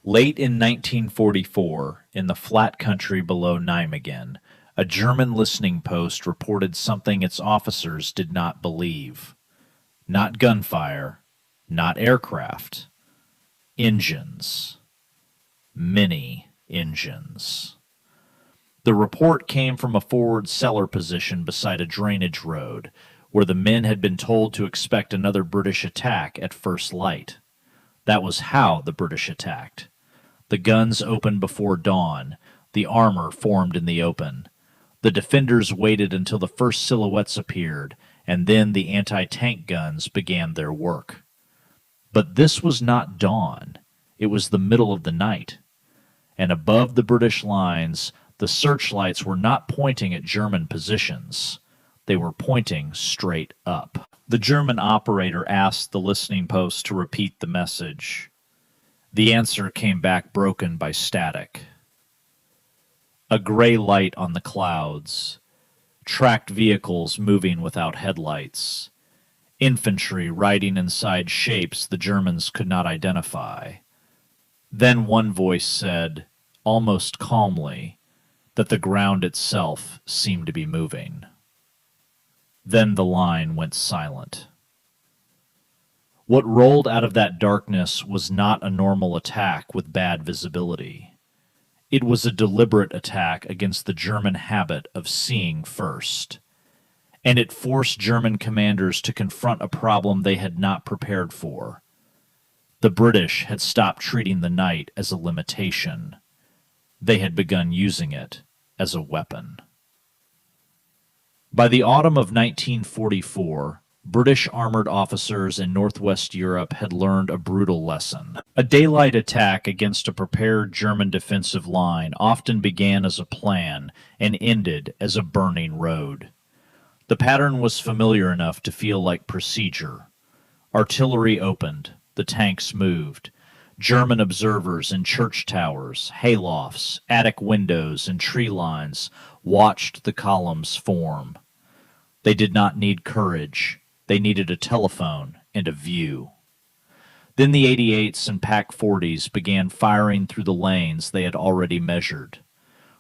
Late in 1944, in the flat country below Nijmegen, a German listening post reported something its officers did not believe. Not gunfire, not aircraft. Engines. Many engines. The report came from a forward cellar position beside a drainage road, where the men had been told to expect another British attack at first light. That was how the British attacked. The guns opened before dawn. The armor formed in the open. The defenders waited until the first silhouettes appeared, and then the anti-tank guns began their work. But this was not dawn. It was the middle of the night. And above the British lines, the searchlights were not pointing at German positions. They were pointing straight up. The German operator asked the listening post to repeat the message. The answer came back broken by static. A gray light on the clouds. Tracked vehicles moving without headlights. Infantry riding inside shapes the Germans could not identify. Then one voice said, almost calmly, that the ground itself seemed to be moving. Then the line went silent. What rolled out of that darkness was not a normal attack with bad visibility. It was a deliberate attack against the German habit of seeing first. And it forced German commanders to confront a problem they had not prepared for. The British had stopped treating the night as a limitation. They had begun using it as a weapon. By the autumn of 1944, British armored officers in Northwest Europe had learned a brutal lesson. A daylight attack against a prepared German defensive line often began as a plan and ended as a burning road. The pattern was familiar enough to feel like procedure. Artillery opened, the tanks moved. German observers in church towers, haylofts, attic windows, and tree lines watched the columns form. They did not need courage. They needed a telephone and a view. Then the 88s and PaK-40s began firing through the lanes they had already measured.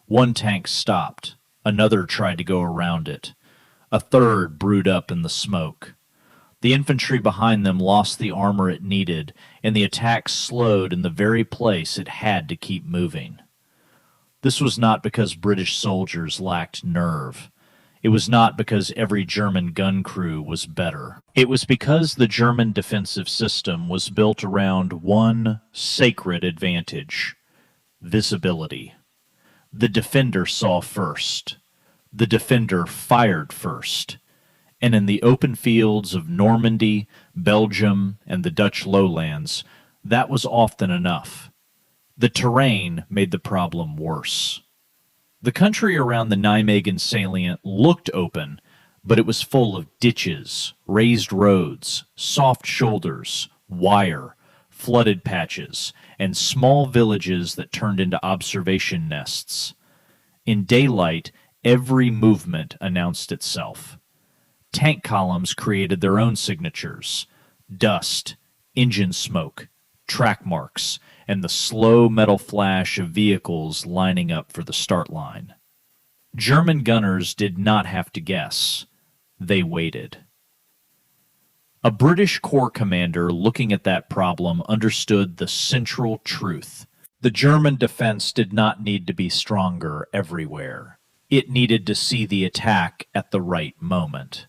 One tank stopped. Another tried to go around it. A third brewed up in the smoke. The infantry behind them lost the armor it needed, and the attack slowed in the very place it had to keep moving. This was not because British soldiers lacked nerve. It was not because every German gun crew was better. It was because the German defensive system was built around one sacred advantage: visibility. The defender saw first. The defender fired first. And in the open fields of Normandy, Belgium, and the Dutch lowlands, that was often enough. The terrain made the problem worse. The country around the Nijmegen salient looked open, but it was full of ditches, raised roads, soft shoulders, wire, flooded patches, and small villages that turned into observation nests. In daylight, every movement announced itself. Tank columns created their own signatures: dust, engine smoke, track marks, and the slow metal flash of vehicles lining up for the start line. German gunners did not have to guess. They waited. A British Corps commander looking at that problem understood the central truth. The German defense did not need to be stronger everywhere. It needed to see the attack at the right moment.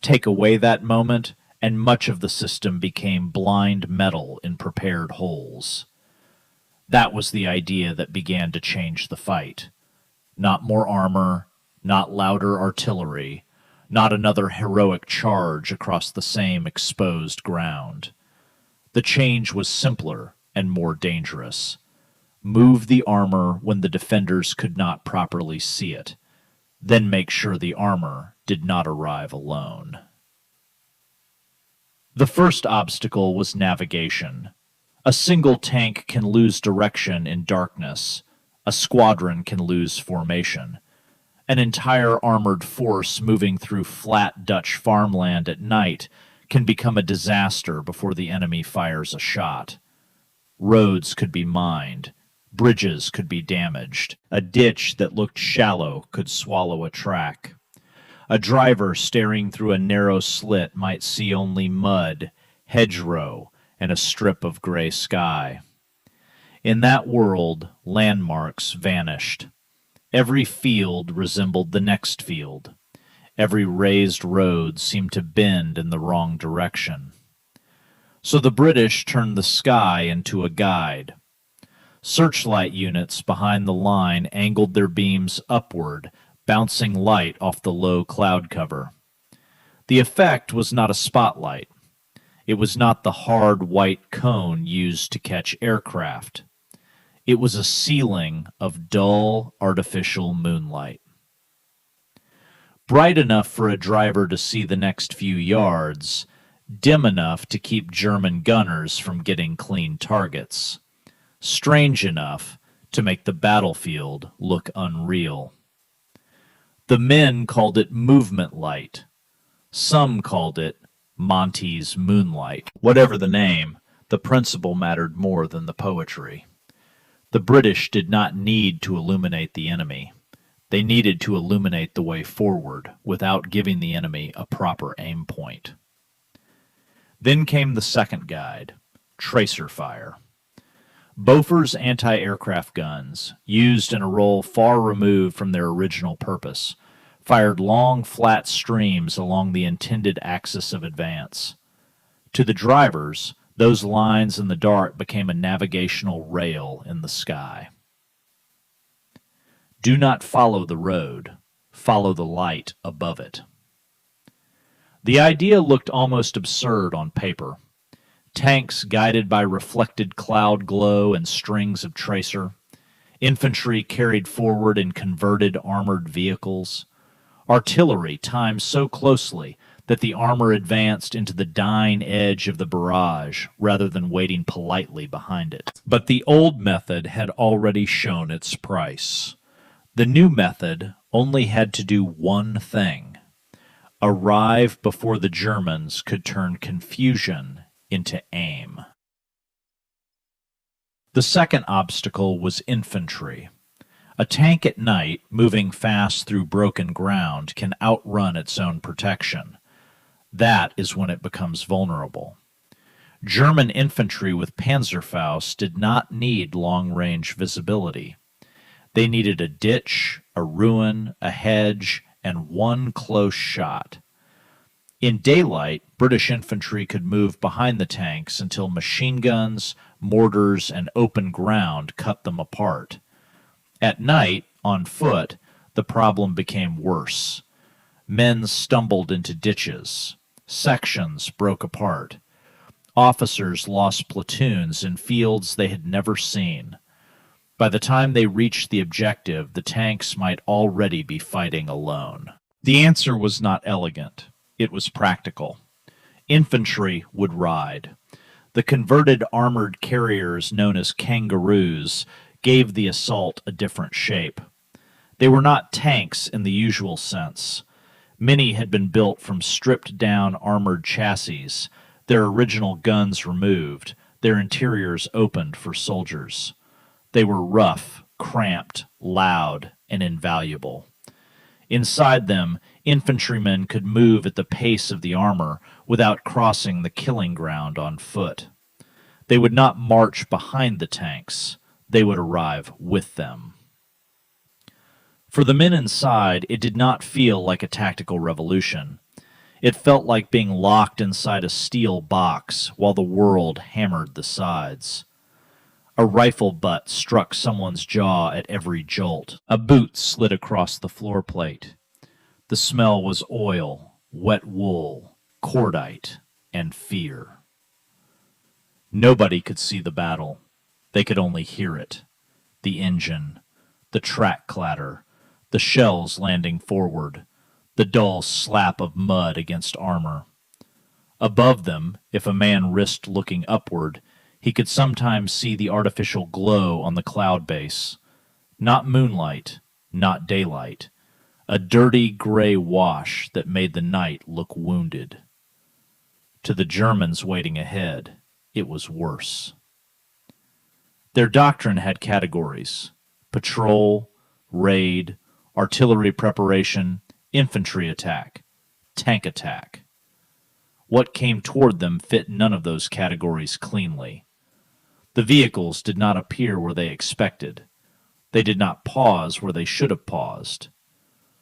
Take away that moment, and much of the system became blind metal in prepared holes. That was the idea that began to change the fight. Not more armor, not louder artillery, not another heroic charge across the same exposed ground. The change was simpler and more dangerous. Move the armor when the defenders could not properly see it. Then make sure the armor did not arrive alone. The first obstacle was navigation. A single tank can lose direction in darkness. A squadron can lose formation. An entire armored force moving through flat Dutch farmland at night can become a disaster before the enemy fires a shot. Roads could be mined. Bridges could be damaged. A ditch that looked shallow could swallow a track. A driver staring through a narrow slit might see only mud, hedgerow, and a strip of gray sky. In that world, landmarks vanished. Every field resembled the next field. Every raised road seemed to bend in the wrong direction. So the British turned the sky into a guide. Searchlight units behind the line angled their beams upward, bouncing light off the low cloud cover. The effect was not a spotlight. It was not the hard white cone used to catch aircraft. It was a ceiling of dull, artificial moonlight. Bright enough for a driver to see the next few yards, dim enough to keep German gunners from getting clean targets, strange enough to make the battlefield look unreal. The men called it movement light. Some called it Monty's moonlight. Whatever the name, the principle mattered more than the poetry. The British did not need to illuminate the enemy. They needed to illuminate the way forward without giving the enemy a proper aim point. Then came the second guide, tracer fire. Bofors anti-aircraft guns, used in a role far removed from their original purpose, fired long, flat streams along the intended axis of advance. To the drivers, those lines in the dark became a navigational rail in the sky. Do not follow the road, follow the light above it. The idea looked almost absurd on paper. Tanks guided by reflected cloud glow and strings of tracer, infantry carried forward in converted armored vehicles, artillery timed so closely that the armor advanced into the dying edge of the barrage rather than waiting politely behind it. But the old method had already shown its price. The new method only had to do one thing: arrive before the Germans could turn confusion into aim. The second obstacle was infantry. A tank at night, moving fast through broken ground, can outrun its own protection. That is when it becomes vulnerable. German infantry with Panzerfaust did not need long-range visibility. They needed a ditch, a ruin, a hedge, and one close shot. In daylight, British infantry could move behind the tanks until machine guns, mortars, and open ground cut them apart. At night, on foot, the problem became worse. Men stumbled into ditches. Sections broke apart. Officers lost platoons in fields they had never seen. By the time they reached the objective, the tanks might already be fighting alone. The answer was not elegant. It was practical. Infantry would ride. The converted armored carriers known as Kangaroos gave the assault a different shape. They were not tanks in the usual sense. Many had been built from stripped-down armored chassis, their original guns removed, their interiors opened for soldiers. They were rough, cramped, loud, and invaluable. Inside them, infantrymen could move at the pace of the armor without crossing the killing ground on foot. They would not march behind the tanks. They would arrive with them. For the men inside, it did not feel like a tactical revolution. It felt like being locked inside a steel box while the world hammered the sides. A rifle butt struck someone's jaw at every jolt. A boot slid across the floor plate. The smell was oil, wet wool, cordite, and fear. Nobody could see the battle. They could only hear it. The engine, the track clatter, the shells landing forward, the dull slap of mud against armor. Above them, if a man risked looking upward, he could sometimes see the artificial glow on the cloud base. Not moonlight, not daylight. A dirty gray wash that made the night look wounded. To the Germans waiting ahead, it was worse. Their doctrine had categories: patrol, raid, artillery preparation, infantry attack, tank attack. What came toward them fit none of those categories cleanly. The vehicles did not appear where they expected. They did not pause where they should have paused.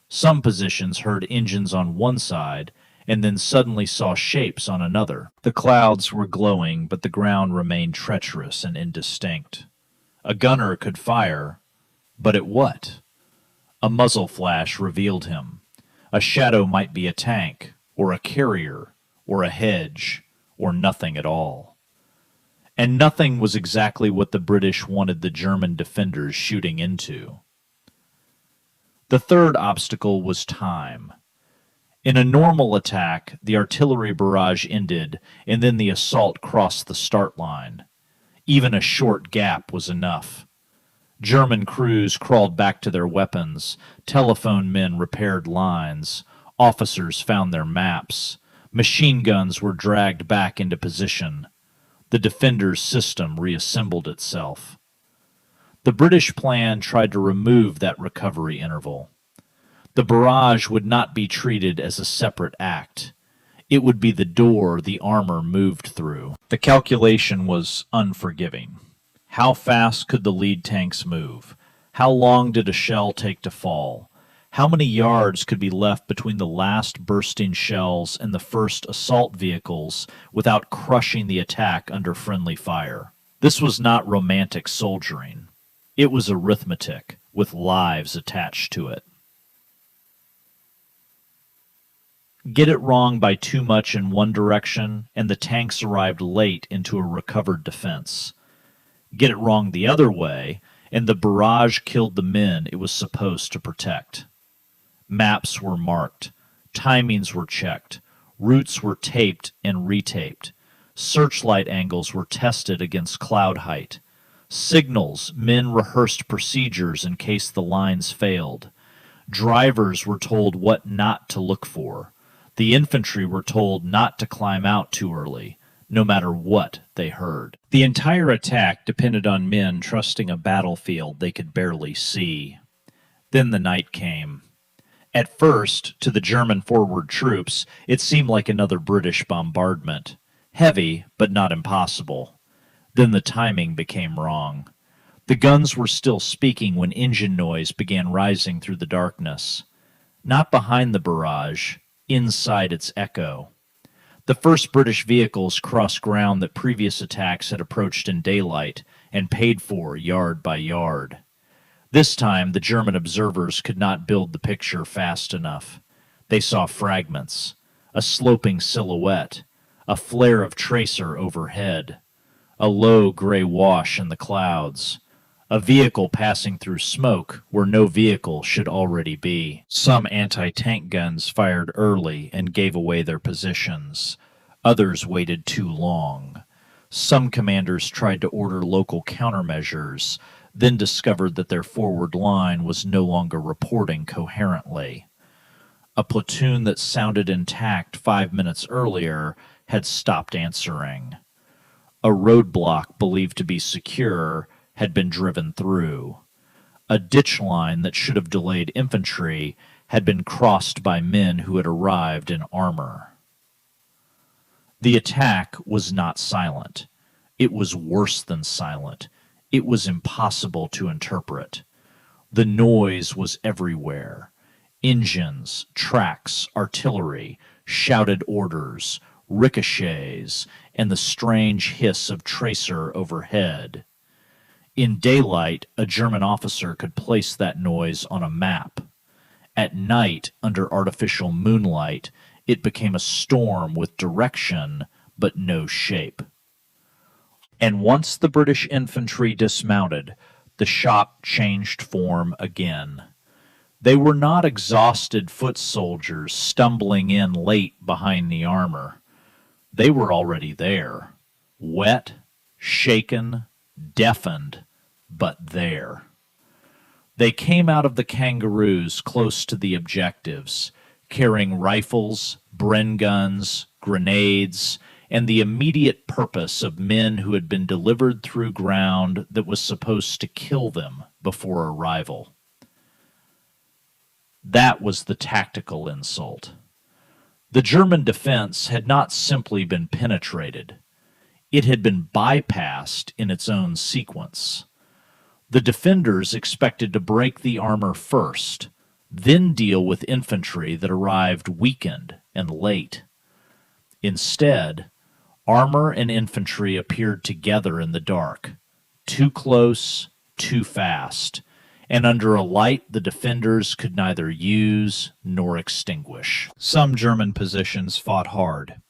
Some positions heard engines on one side and then suddenly saw shapes on another. The clouds were glowing, but the ground remained treacherous and indistinct. A gunner could fire, but at what? A muzzle flash revealed him. A shadow might be a tank, or a carrier, or a hedge, or nothing at all. And nothing was exactly what the British wanted the German defenders shooting into. The third obstacle was time. In a normal attack, the artillery barrage ended, and then the assault crossed the start line. Even a short gap was enough. German crews crawled back to their weapons, telephone men repaired lines, officers found their maps, machine guns were dragged back into position. The defenders' system reassembled itself. The British plan tried to remove that recovery interval. The barrage would not be treated as a separate act. It would be the door the armor moved through. The calculation was unforgiving. How fast could the lead tanks move? How long did a shell take to fall? How many yards could be left between the last bursting shells and the first assault vehicles without crushing the attack under friendly fire? This was not romantic soldiering. It was arithmetic, with lives attached to it. Get it wrong by too much in one direction, and the tanks arrived late into a recovered defense. Get it wrong the other way, and the barrage killed the men it was supposed to protect. Maps were marked, timings were checked, routes were taped and retaped, searchlight angles were tested against cloud height, signals, men rehearsed procedures in case the lines failed, drivers were told what not to look for, the infantry were told not to climb out too early, no matter what they heard. The entire attack depended on men trusting a battlefield they could barely see. Then the night came. At first, to the German forward troops, it seemed like another British bombardment. Heavy, but not impossible. Then the timing became wrong. The guns were still speaking when engine noise began rising through the darkness. Not behind the barrage, inside its echo. The first British vehicles crossed ground that previous attacks had approached in daylight and paid for yard by yard. This time, the German observers could not build the picture fast enough. They saw fragments, a sloping silhouette, a flare of tracer overhead, a low gray wash in the clouds, a vehicle passing through smoke where no vehicle should already be. Some anti-tank guns fired early and gave away their positions. Others waited too long. Some commanders tried to order local countermeasures, then discovered that their forward line was no longer reporting coherently. A platoon that sounded intact 5 minutes earlier had stopped answering. A roadblock believed to be secure had been driven through. A ditch line that should have delayed infantry had been crossed by men who had arrived in armor. The attack was not silent. It was worse than silent. It was impossible to interpret. The noise was everywhere. Engines, tracks, artillery, shouted orders, ricochets, and the strange hiss of tracer overhead. In daylight, a German officer could place that noise on a map. At night, under artificial moonlight, it became a storm with direction but no shape. And once the British infantry dismounted, the shock changed form again. They were not exhausted foot soldiers stumbling in late behind the armor. They were already there, wet, shaken, deafened, but there. They came out of the Kangaroos close to the objectives, carrying rifles, Bren guns, grenades, and the immediate purpose of men who had been delivered through ground that was supposed to kill them before arrival. That was the tactical insult. The German defense had not simply been penetrated. It had been bypassed in its own sequence. The defenders expected to break the armor first, then deal with infantry that arrived weakened and late. Instead, armor and infantry appeared together in the dark, too close, too fast, and under a light the defenders could neither use nor extinguish. Some German positions fought hard.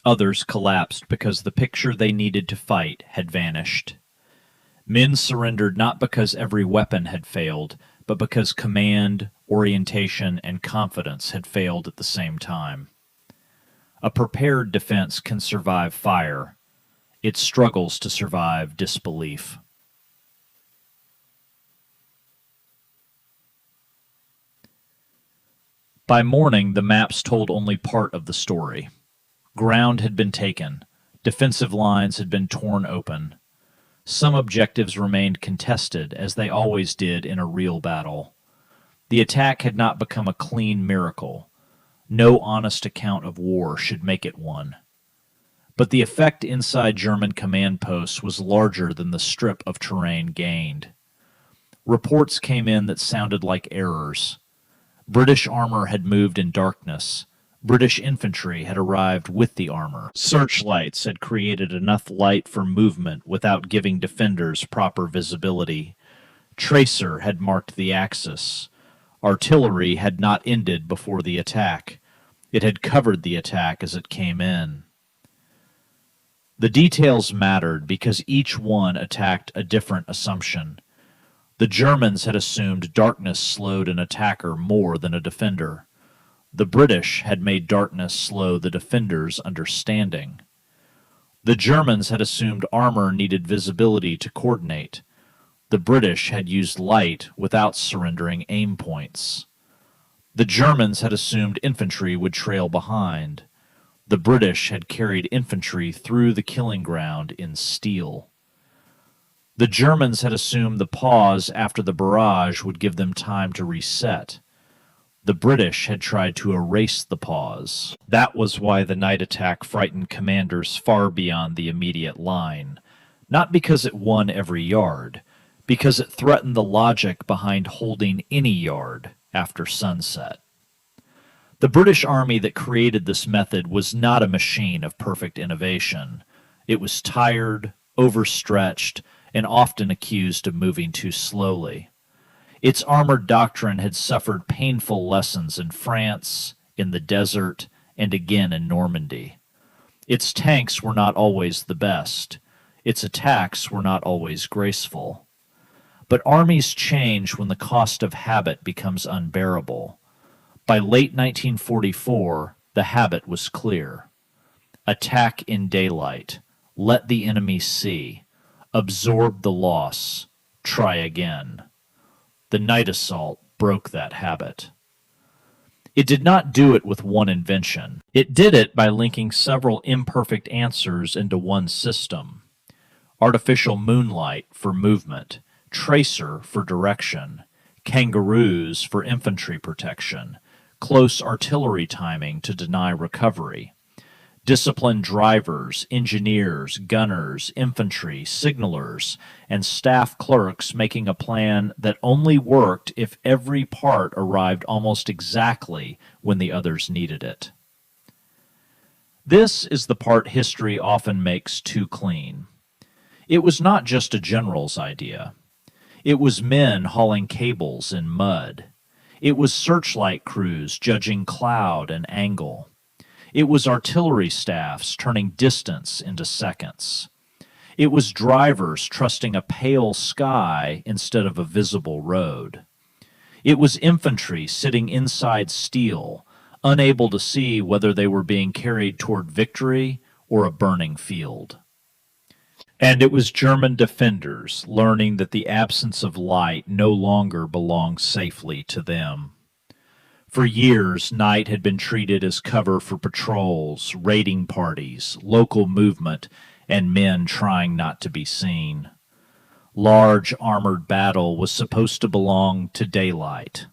Others collapsed because the picture they needed to fight had vanished. Men surrendered not because every weapon had failed, but because command, orientation, and confidence had failed at the same time. A prepared defense can survive fire. It struggles to survive disbelief. By morning, the maps told only part of the story. Ground had been taken. Defensive lines had been torn open. Some objectives remained contested, as they always did in a real battle. The attack had not become a clean miracle. No honest account of war should make it one. But the effect inside German command posts was larger than the strip of terrain gained. Reports came in that sounded like errors. British armor had moved in darkness. British infantry had arrived with the armor. Searchlights had created enough light for movement without giving defenders proper visibility. Tracer had marked the axis. Artillery had not ended before the attack. It had covered the attack as it came in. The details mattered because each one attacked a different assumption. The Germans had assumed darkness slowed an attacker more than a defender. The British had made darkness slow the defender's understanding. The Germans had assumed armor needed visibility to coordinate. The British had used light without surrendering aim points. The Germans had assumed infantry would trail behind. The British had carried infantry through the killing ground in steel. The Germans had assumed the pause after the barrage would give them time to reset. The British had tried to erase the pause. That was why the night attack frightened commanders far beyond the immediate line. Not because it won every yard, because it threatened the logic behind holding any yard after sunset. The British Army that created this method was not a machine of perfect innovation. It was tired, overstretched, and often accused of moving too slowly. Its armored doctrine had suffered painful lessons in France, in the desert, and again in Normandy. Its tanks were not always the best. Its attacks were not always graceful. But armies change when the cost of habit becomes unbearable. By late 1944, the habit was clear. Attack in daylight. Let the enemy see. Absorb the loss. Try again. The night assault broke that habit. It did not do it with one invention. It did it by linking several imperfect answers into one system. Artificial moonlight for movement, tracer for direction, kangaroos for infantry protection, close artillery timing to deny recovery, disciplined drivers, engineers, gunners, infantry, signalers, and staff clerks making a plan that only worked if every part arrived almost exactly when the others needed it. This is the part history often makes too clean. It was not just a general's idea. It was men hauling cables in mud. It was searchlight crews judging cloud and angle. It was artillery staffs turning distance into seconds. It was drivers trusting a pale sky instead of a visible road. It was infantry sitting inside steel, unable to see whether they were being carried toward victory or a burning field. And it was German defenders learning that the absence of light no longer belonged safely to them. For years, night had been treated as cover for patrols, raiding parties, local movement, and men trying not to be seen. Large armored battle was supposed to belong to daylight.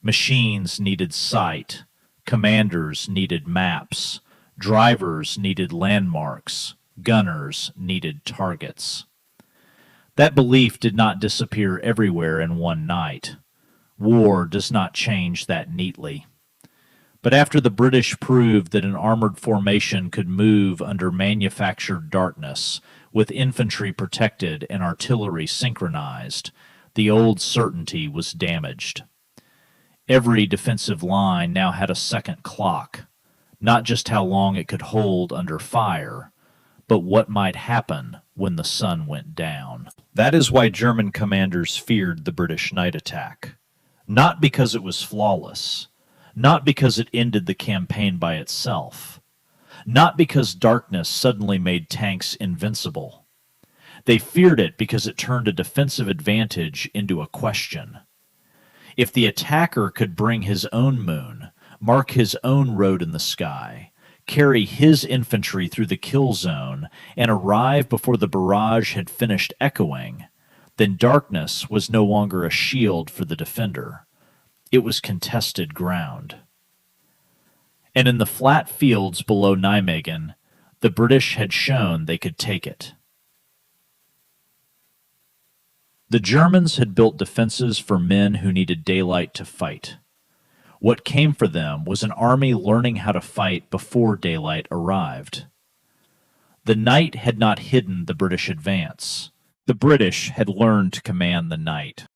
Machines needed sight, commanders needed maps, drivers needed landmarks, gunners needed targets. That belief did not disappear everywhere in one night. War does not change that neatly. But after the British proved that an armored formation could move under manufactured darkness, with infantry protected and artillery synchronized, the old certainty was damaged. Every defensive line now had a second clock, not just how long it could hold under fire, but what might happen when the sun went down. That is why German commanders feared the British night attack. Not because it was flawless, not because it ended the campaign by itself, not because darkness suddenly made tanks invincible. They feared it because it turned a defensive advantage into a question. If the attacker could bring his own moon, mark his own road in the sky, carry his infantry through the kill zone, and arrive before the barrage had finished echoing, then darkness was no longer a shield for the defender. It was contested ground. And in the flat fields below Nijmegen, the British had shown they could take it. The Germans had built defenses for men who needed daylight to fight. What came for them was an army learning how to fight before daylight arrived. The night had not hidden the British advance. The British had learned to command the night.